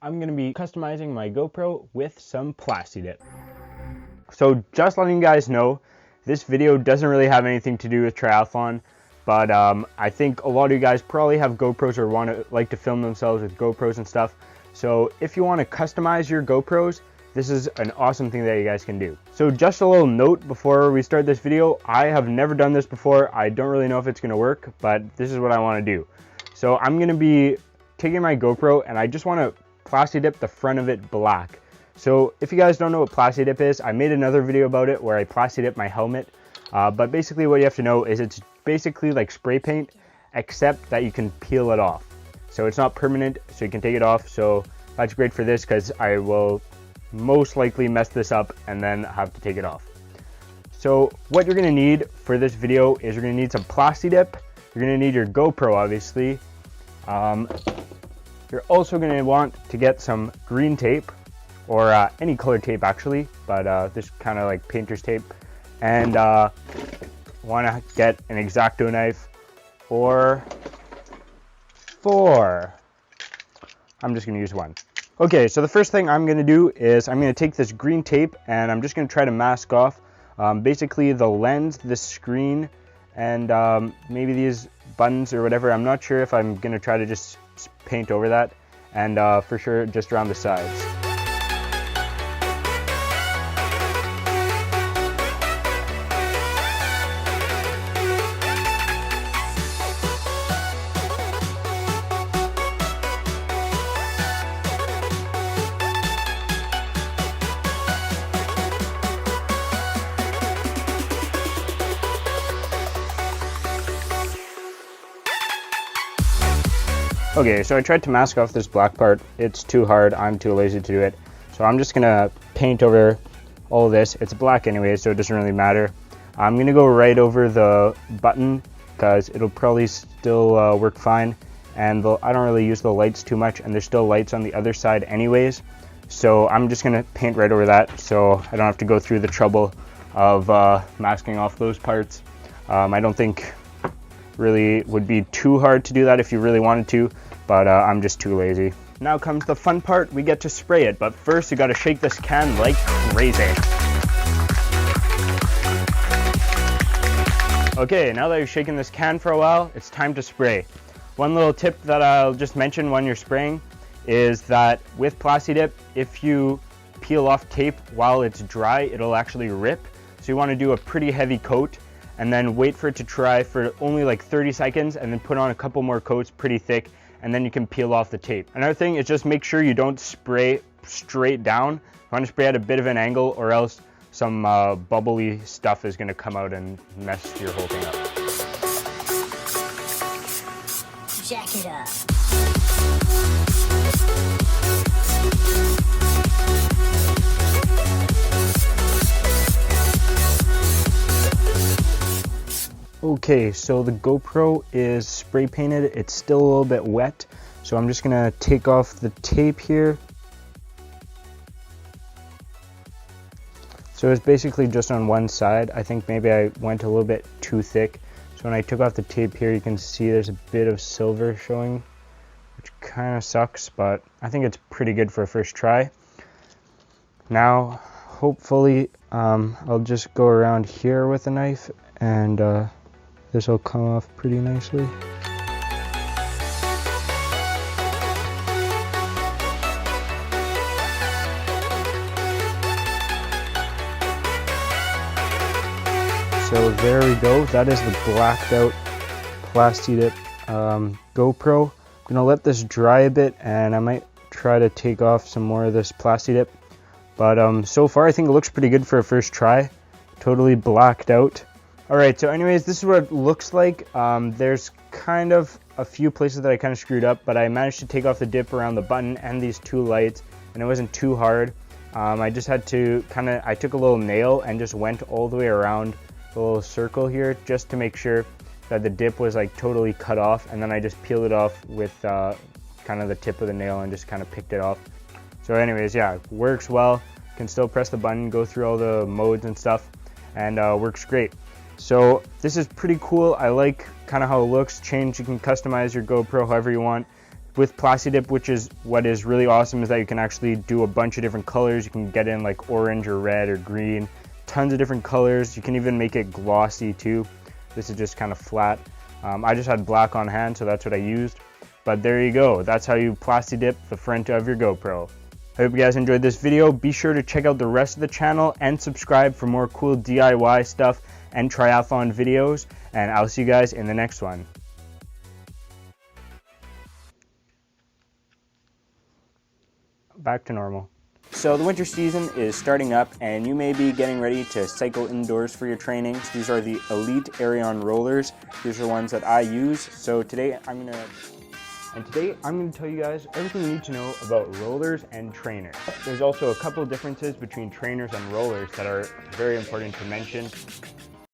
I'm going to be customizing my GoPro with some plastidip. So just letting you guys know, this video doesn't really have anything to do with triathlon, but I think a lot of you guys probably have GoPros or like to film themselves with GoPros and stuff. So if you want to customize your GoPros, this is an awesome thing that you guys can do. So just a little note before we start this video, I have never done this before. I don't really know if it's going to work, but this is what I want to do. So I'm going to be taking my GoPro and I just want to plastidip the front of it black. So if you guys don't know what plastidip is, I made another video about it where I plastidip my helmet. But basically what you have to know is it's basically like spray paint, except that you can peel it off. So it's not permanent, so you can take it off. So that's great for this because I will most likely mess this up and then have to take it off. So what you're gonna need for this video is you're gonna need some plastidip. You're gonna need your GoPro, obviously. You're also gonna want to get some green tape, or any color tape actually, but this kind of like painter's tape. And want to get an X-Acto knife or 4. I'm just going to use 1. Okay, so the first thing I'm going to do is I'm going to take this green tape and I'm just going to try to mask off basically the lens, the screen, and maybe these buttons or whatever. I'm not sure if I'm going to try to just paint over that, and for sure just around the sides. Okay, so I tried to mask off this black part. It's too hard. I'm too lazy to do it. So I'm just gonna paint over all of this. It's black anyway, so it doesn't really matter. I'm gonna go right over the button because it'll probably still work fine. And I don't really use the lights too much, and there's still lights on the other side anyways. So I'm just gonna paint right over that so I don't have to go through the trouble of masking off those parts. I don't think really would be too hard to do that if you really wanted to, but I'm just too lazy. Now comes the fun part. We get to spray it, but first you got to shake this can like crazy. Okay, now that you've shaken this can for a while, it's time to spray. One little tip that I'll just mention when you're spraying is that with plastidip, if you peel off tape while it's dry, it'll actually rip. So you want to do a pretty heavy coat and then wait for it to dry for only like 30 seconds and then put on a couple more coats pretty thick, and then you can peel off the tape. Another thing is just make sure you don't spray straight down. You want to spray at a bit of an angle, or else some bubbly stuff is going to come out and mess your whole thing up. Jack it up. Okay, so the GoPro is spray painted. It's still a little bit wet, so I'm just gonna take off the tape here. So it's basically just on one side. I think maybe I went a little bit too thick. So when I took off the tape here, you can see there's a bit of silver showing, which kind of sucks, but I think it's pretty good for a first try. Now, hopefully, I'll just go around here with a knife, and this will come off pretty nicely. So there we go. That is the blacked out plastidip GoPro. I'm gonna let this dry a bit, and I might try to take off some more of this plastidip. But so far, I think it looks pretty good for a first try. Totally blacked out. Alright, so anyways, this is what it looks like. There's kind of a few places that I kind of screwed up, but I managed to take off the dip around the button and these 2 lights, and it wasn't too hard. I just had to I took a little nail and just went all the way around the little circle here just to make sure that the dip was like totally cut off, and then I just peeled it off with kind of the tip of the nail and just kind of picked it off. So anyways, yeah, it works well. Can still press the button, go through all the modes and stuff, and works great. So this is pretty cool. I like kind of how it looks. You can customize your GoPro however you want. with plastidip, which is what is really awesome, is that you can actually do a bunch of different colors. You can get in like orange or red or green, tons of different colors. You can even make it glossy too. This is just kind of flat. I just had black on hand, so that's what I used. But there you go. That's how you plastidip the front of your GoPro. I hope you guys enjoyed this video. Be sure to check out the rest of the channel and subscribe for more cool DIY stuff and triathlon videos. And I'll see you guys in the next one. Back to normal. So the winter season is starting up, and you may be getting ready to cycle indoors for your trainings. These are the Elite Aerion rollers. These are ones that I use. So today I'm going to tell you guys everything you need to know about rollers and trainers. There's also a couple differences between trainers and rollers that are very important to mention.